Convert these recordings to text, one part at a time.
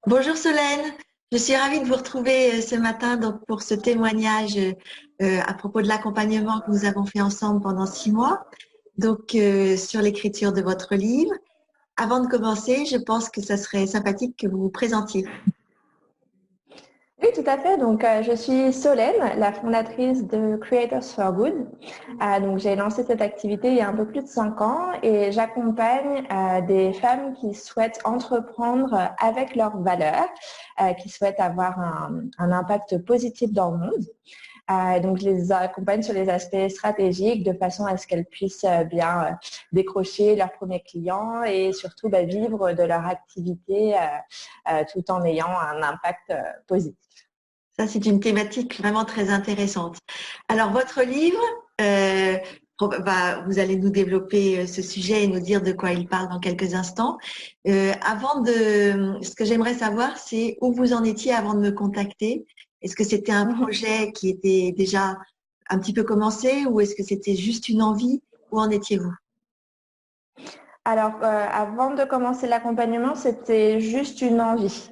Bonjour Solène, je suis ravie de vous retrouver ce matin donc, pour ce témoignage à propos de l'accompagnement que nous avons fait ensemble pendant 6 mois, sur l'écriture de votre livre. Avant de commencer, je pense que ça serait sympathique que vous vous présentiez. Oui, tout à fait. Donc, je suis Solène, la fondatrice de Creators for Good. Donc, j'ai lancé cette activité il y a un peu plus de 5 ans et j'accompagne des femmes qui souhaitent entreprendre avec leurs valeurs, qui souhaitent avoir un impact positif dans le monde. Donc, je les accompagne sur les aspects stratégiques de façon à ce qu'elles puissent bien décrocher leurs premiers clients et surtout vivre de leur activité tout en ayant un impact positif. Ça, c'est une thématique vraiment très intéressante. Alors, votre livre, vous allez nous développer ce sujet et nous dire de quoi il parle dans quelques instants. Ce que j'aimerais savoir, c'est où vous en étiez avant de me contacter. Est-ce que c'était un projet qui était déjà un petit peu commencé ou est-ce que c'était juste une envie? Où en étiez-vous? Alors, avant de commencer l'accompagnement, c'était juste une envie.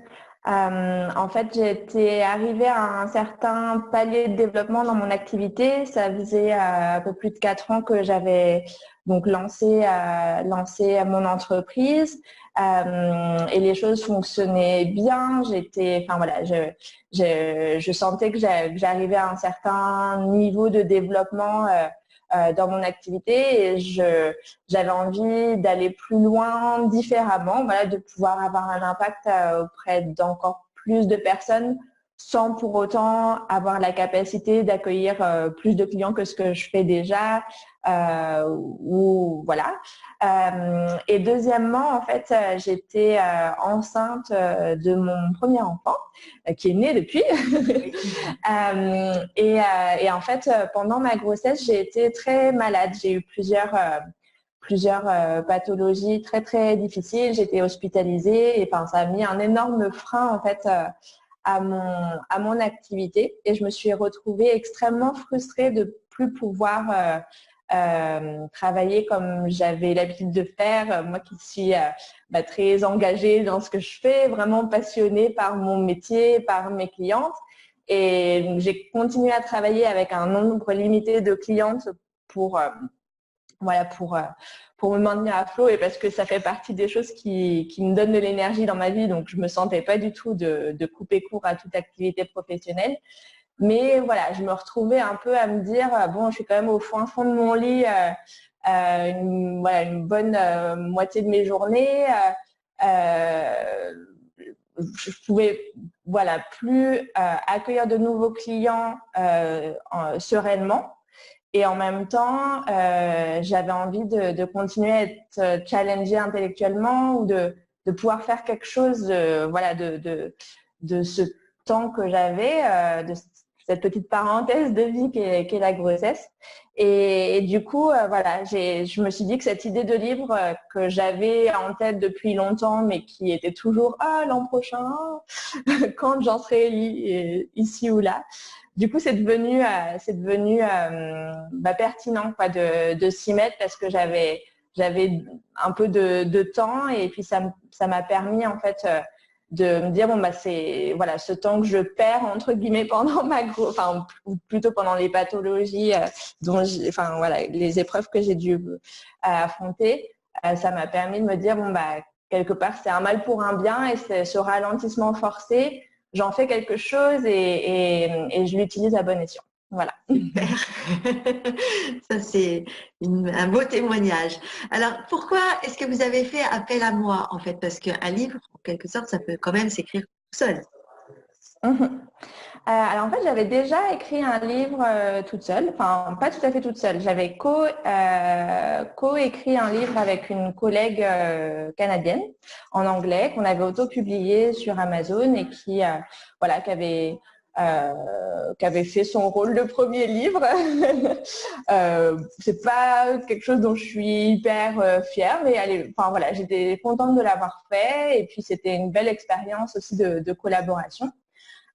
En fait, j'étais arrivée à un certain palier de développement dans mon activité. Ça faisait un peu plus de 4 ans que j'avais donc lancé mon entreprise et les choses fonctionnaient bien. Enfin voilà, je sentais que j'arrivais à un certain niveau de développement dans mon activité et j'avais envie d'aller plus loin différemment, voilà, de pouvoir avoir un impact auprès d'encore plus de personnes sans pour autant avoir la capacité d'accueillir plus de clients que ce que je fais déjà. Ou voilà. Et deuxièmement, en fait, j'étais enceinte de mon premier enfant qui est né depuis. Et en fait, pendant ma grossesse, j'ai été très malade. J'ai eu plusieurs pathologies très très difficiles. J'étais hospitalisée et enfin ça a mis un énorme frein en fait à mon activité et je me suis retrouvée extrêmement frustrée de plus pouvoir travailler comme j'avais l'habitude de faire. Moi qui suis très engagée dans ce que je fais, vraiment passionnée par mon métier, par mes clientes. Et donc, j'ai continué à travailler avec un nombre limité de clientes pour voilà pour me maintenir à flot et parce que ça fait partie des choses qui me donnent de l'énergie dans ma vie, donc je me sentais pas du tout de couper court à toute activité professionnelle. Mais voilà, je me retrouvais un peu à me dire bon, je suis quand même au fond de mon lit une bonne moitié de mes journées. Je pouvais plus accueillir de nouveaux clients sereinement. Et en même temps, j'avais envie de continuer à être challengée intellectuellement ou de pouvoir faire quelque chose de ce temps que j'avais, de cette petite parenthèse de vie qu'est la grossesse. Et du coup, je me suis dit que cette idée de livre que j'avais en tête depuis longtemps, mais qui était toujours l'an prochain, quand j'en serai ici ou là. Du coup, c'est devenu pertinent quoi, de s'y mettre parce que j'avais un peu de temps et puis ça m'a permis en fait de me dire c'est voilà ce temps que je perds entre guillemets pendant ou plutôt pendant les pathologies enfin voilà les épreuves que j'ai dû affronter, ça m'a permis de me dire quelque part c'est un mal pour un bien et c'est ce ralentissement forcé, j'en fais quelque chose et je l'utilise à bon escient. Voilà. Super. Ça, c'est un beau témoignage. Alors, pourquoi est-ce que vous avez fait appel à moi, en fait? Parce qu'un livre, en quelque sorte, ça peut quand même s'écrire tout seul. Alors en fait, j'avais déjà écrit un livre toute seule, enfin pas tout à fait toute seule. J'avais co-écrit un livre avec une collègue canadienne en anglais qu'on avait auto-publié sur Amazon et qui avait fait son rôle de premier livre. C'est pas quelque chose dont je suis hyper fière, mais j'étais contente de l'avoir fait et puis c'était une belle expérience aussi de collaboration.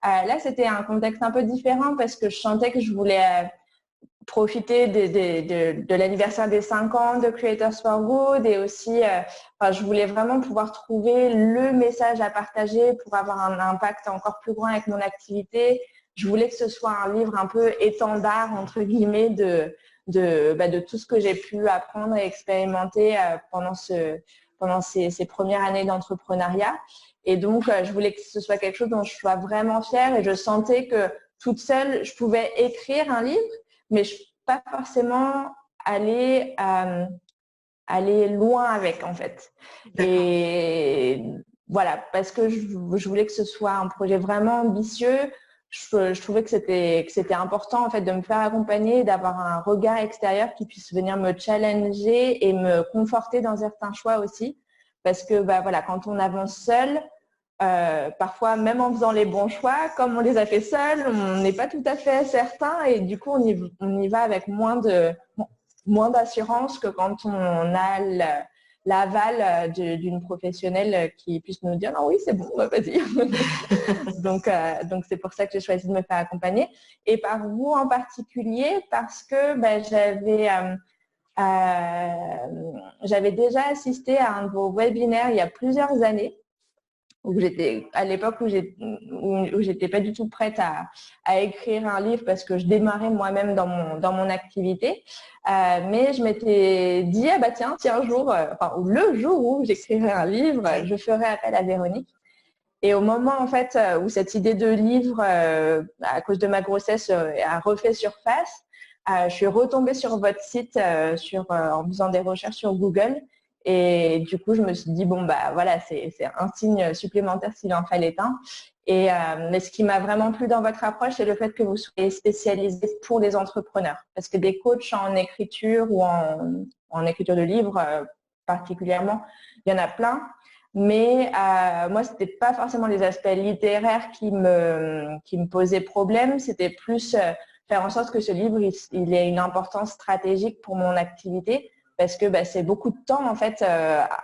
Là, c'était un contexte un peu différent parce que je sentais que je voulais profiter de l'anniversaire des 5 ans de Creators for Good et aussi, je voulais vraiment pouvoir trouver le message à partager pour avoir un impact encore plus grand avec mon activité. Je voulais que ce soit un livre un peu étendard, entre guillemets, de tout ce que j'ai pu apprendre et expérimenter pendant ces premières années d'entrepreneuriat. Et donc, je voulais que ce soit quelque chose dont je sois vraiment fière et je sentais que toute seule, je pouvais écrire un livre, mais je ne peux pas forcément aller loin avec, en fait. Et voilà, parce que je voulais que ce soit un projet vraiment ambitieux. Je trouvais que c'était important, en fait, de me faire accompagner, d'avoir un regard extérieur qui puisse venir me challenger et me conforter dans certains choix aussi. Parce que voilà, quand on avance seul, parfois, même en faisant les bons choix, comme on les a fait seuls, on n'est pas tout à fait certain et du coup, on y va avec moins d'assurance que quand on a l'aval d'une professionnelle qui puisse nous dire « Non, oui, c'est bon, vas-y ». Donc, c'est pour ça que j'ai choisi de me faire accompagner. Et par vous en particulier, parce que j'avais déjà assisté à un de vos webinaires il y a plusieurs années, où j'étais à l'époque où j'étais pas du tout prête à écrire un livre parce que je démarrais moi-même dans mon activité, mais je m'étais dit tiens un jour, ou le jour où j'écrirai un livre, je ferai appel à Véronique. Et au moment en fait où cette idée de livre à cause de ma grossesse a refait surface, je suis retombée sur votre site en faisant des recherches sur Google. Et du coup, je me suis dit, bon, voilà, c'est un signe supplémentaire s'il en fallait un. Mais ce qui m'a vraiment plu dans votre approche, c'est le fait que vous soyez spécialisé pour les entrepreneurs. Parce que des coachs en écriture ou en écriture de livres particulièrement, il y en a plein. Mais moi, ce n'était pas forcément les aspects littéraires qui me posaient problème. C'était plus faire en sorte que ce livre, il ait une importance stratégique pour mon activité. Parce que c'est beaucoup de temps en fait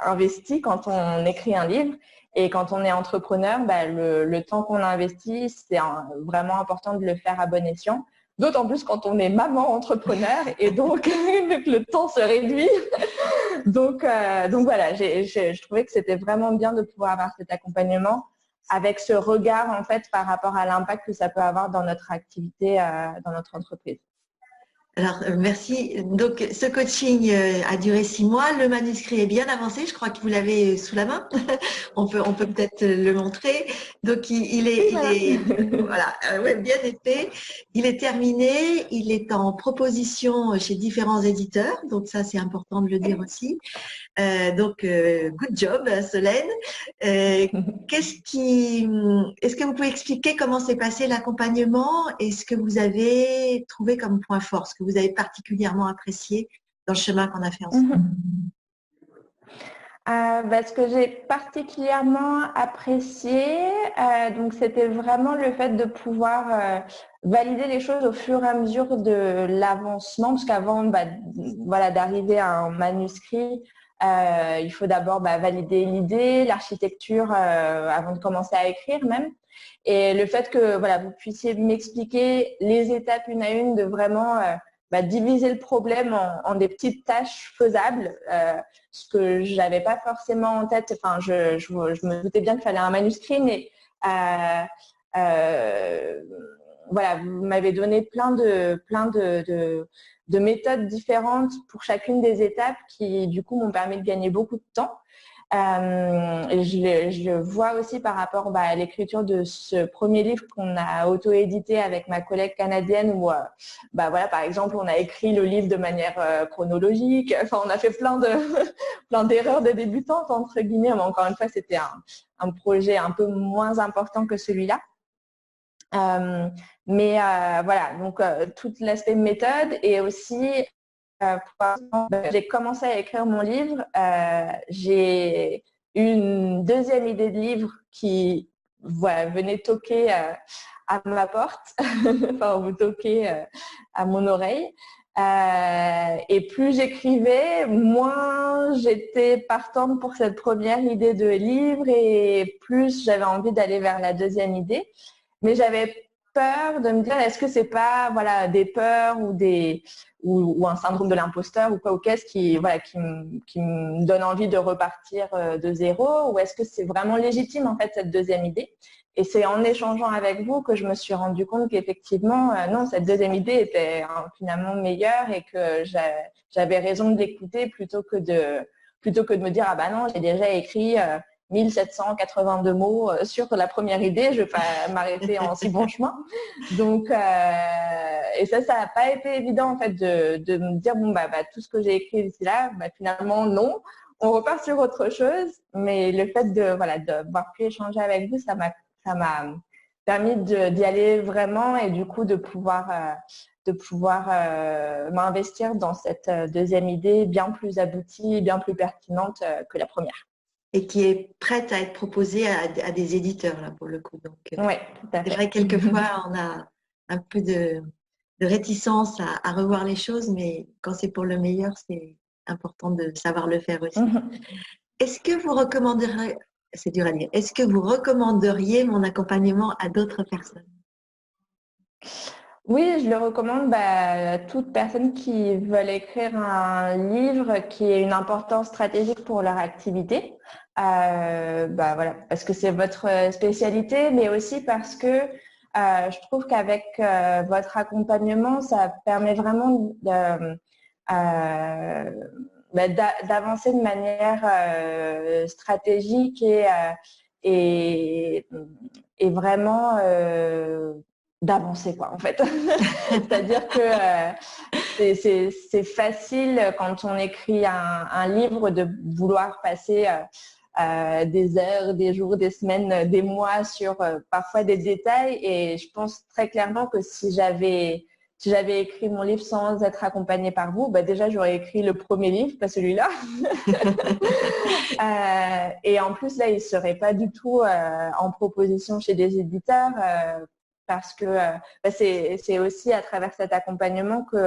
investi quand on écrit un livre, et quand on est entrepreneur, le temps qu'on a investi, c'est vraiment important de le faire à bon escient. D'autant plus quand on est maman entrepreneur et donc le temps se réduit. Donc voilà, je trouvais que c'était vraiment bien de pouvoir avoir cet accompagnement avec ce regard en fait par rapport à l'impact que ça peut avoir dans notre activité, dans notre entreprise. Alors, merci. Donc, ce coaching a duré 6 mois. Le manuscrit est bien avancé. Je crois que vous l'avez sous la main. On peut peut-être le montrer. Donc, il est voilà, ouais, bien épais. Il est terminé. Il est en proposition chez différents éditeurs. Donc, ça, c'est important de le dire aussi. Good job, Solène. Est-ce que vous pouvez expliquer comment s'est passé l'accompagnement et ce que vous avez trouvé comme point fort, ce que vous avez particulièrement apprécié dans le chemin qu'on a fait ensemble? Ce que j'ai particulièrement apprécié, donc c'était vraiment le fait de pouvoir valider les choses au fur et à mesure de l'avancement, parce qu'avant voilà, d'arriver à un manuscrit, il faut d'abord valider l'idée, l'architecture avant de commencer à écrire même. Et le fait que voilà, vous puissiez m'expliquer les étapes une à une, de vraiment diviser le problème en des petites tâches faisables, ce que je n'avais pas forcément en tête. Enfin, je me doutais bien qu'il fallait un manuscrit, mais voilà, vous m'avez donné plein de méthodes différentes pour chacune des étapes qui, du coup, m'ont permis de gagner beaucoup de temps. Je le vois aussi par rapport à l'écriture de ce premier livre qu'on a auto-édité avec ma collègue canadienne, où voilà, par exemple, on a écrit le livre de manière chronologique. Enfin, on a fait plein d'erreurs de débutantes, entre guillemets, mais encore une fois, c'était un projet un peu moins important que celui-là. Mais voilà, donc tout l'aspect méthode, et aussi j'ai commencé à écrire mon livre. J'ai eu une deuxième idée de livre qui venait toquer à ma porte, enfin vous toquer à mon oreille. Et plus j'écrivais, moins j'étais partante pour cette première idée de livre, et plus j'avais envie d'aller vers la deuxième idée. Mais j'avais peur de me dire est-ce que c'est pas voilà des peurs ou un syndrome de l'imposteur ou quoi ou qu'est-ce qui voilà qui me donne envie de repartir de zéro, ou est-ce que c'est vraiment légitime en fait cette deuxième idée. Et c'est en échangeant avec vous que je me suis rendu compte qu'effectivement non, cette deuxième idée était finalement meilleure et que j'avais raison de l'écouter plutôt que de me dire ah bah non, j'ai déjà écrit 1782 mots sur la première idée, je ne vais pas m'arrêter en si bon chemin. Donc, et ça n'a pas été évident en fait de me dire bon bah tout ce que j'ai écrit ici là, bah, finalement non, on repart sur autre chose. Mais le fait d'avoir pu échanger avec vous, ça m'a permis d'y aller vraiment et du coup de pouvoir m'investir dans cette deuxième idée bien plus aboutie, bien plus pertinente que la première. Et qui est prête à être proposée à des éditeurs, là, pour le coup. Donc, oui, tout à fait. C'est vrai, quelquefois, on a un peu de réticence à revoir les choses, mais quand c'est pour le meilleur, c'est important de savoir le faire aussi. Est-ce que vous recommanderiez, c'est dur à dire, est-ce que vous recommanderiez mon accompagnement à d'autres personnes? Oui, je le recommande à toute personne qui veut écrire un livre qui ait une importance stratégique pour leur activité. Voilà, parce que c'est votre spécialité, mais aussi parce que je trouve qu'avec votre accompagnement, ça permet vraiment d'avancer de manière stratégique et vraiment d'avancer quoi en fait. C'est-à-dire que c'est facile quand on écrit un livre de vouloir passer des heures, des jours, des semaines, des mois sur parfois des détails, et je pense très clairement que si j'avais écrit mon livre sans être accompagnée par vous, bah déjà j'aurais écrit le premier livre, pas celui-là. Et en plus là, il ne serait pas du tout en proposition chez des éditeurs parce que c'est aussi à travers cet accompagnement que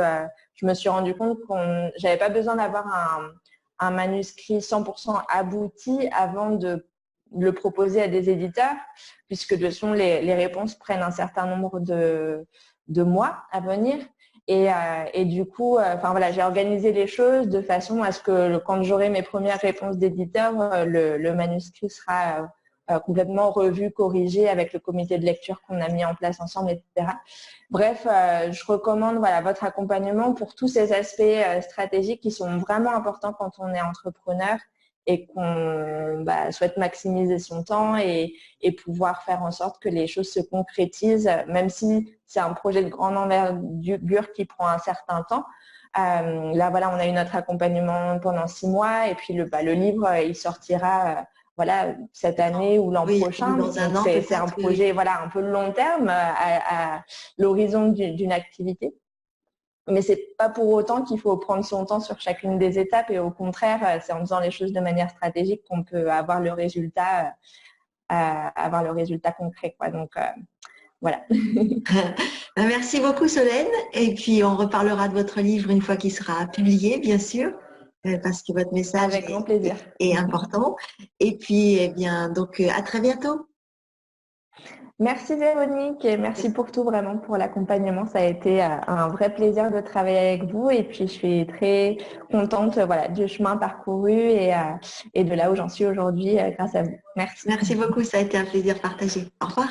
je me suis rendu compte que j'avais pas besoin d'avoir un manuscrit 100% abouti avant de le proposer à des éditeurs, puisque de toute façon les réponses prennent un certain nombre de mois à venir. Et du coup, j'ai organisé les choses de façon à ce que quand j'aurai mes premières réponses d'éditeurs, le manuscrit sera complètement revu, corrigé avec le comité de lecture qu'on a mis en place ensemble, etc. Bref, je recommande votre accompagnement pour tous ces aspects stratégiques qui sont vraiment importants quand on est entrepreneur et qu'on souhaite maximiser son temps et pouvoir faire en sorte que les choses se concrétisent, même si c'est un projet de grande envergure qui prend un certain temps. Là, on a eu notre accompagnement pendant 6 mois et puis le livre, il sortira cette année ou l'an prochain. C'est un projet un peu long terme à l'horizon d'une activité. Mais c'est pas pour autant qu'il faut prendre son temps sur chacune des étapes, et au contraire, c'est en faisant les choses de manière stratégique qu'on peut avoir le résultat concret, quoi. Donc voilà. Merci beaucoup Solène, et puis on reparlera de votre livre une fois qu'il sera publié, bien sûr, parce que votre message avec grand plaisir est important. Et puis donc à très bientôt. Merci Véronique, et merci pour tout, vraiment pour l'accompagnement. Ça a été un vrai plaisir de travailler avec vous, et puis je suis très contente du chemin parcouru et de là où j'en suis aujourd'hui grâce à vous. Merci. Merci beaucoup, ça a été un plaisir partagé. Au revoir.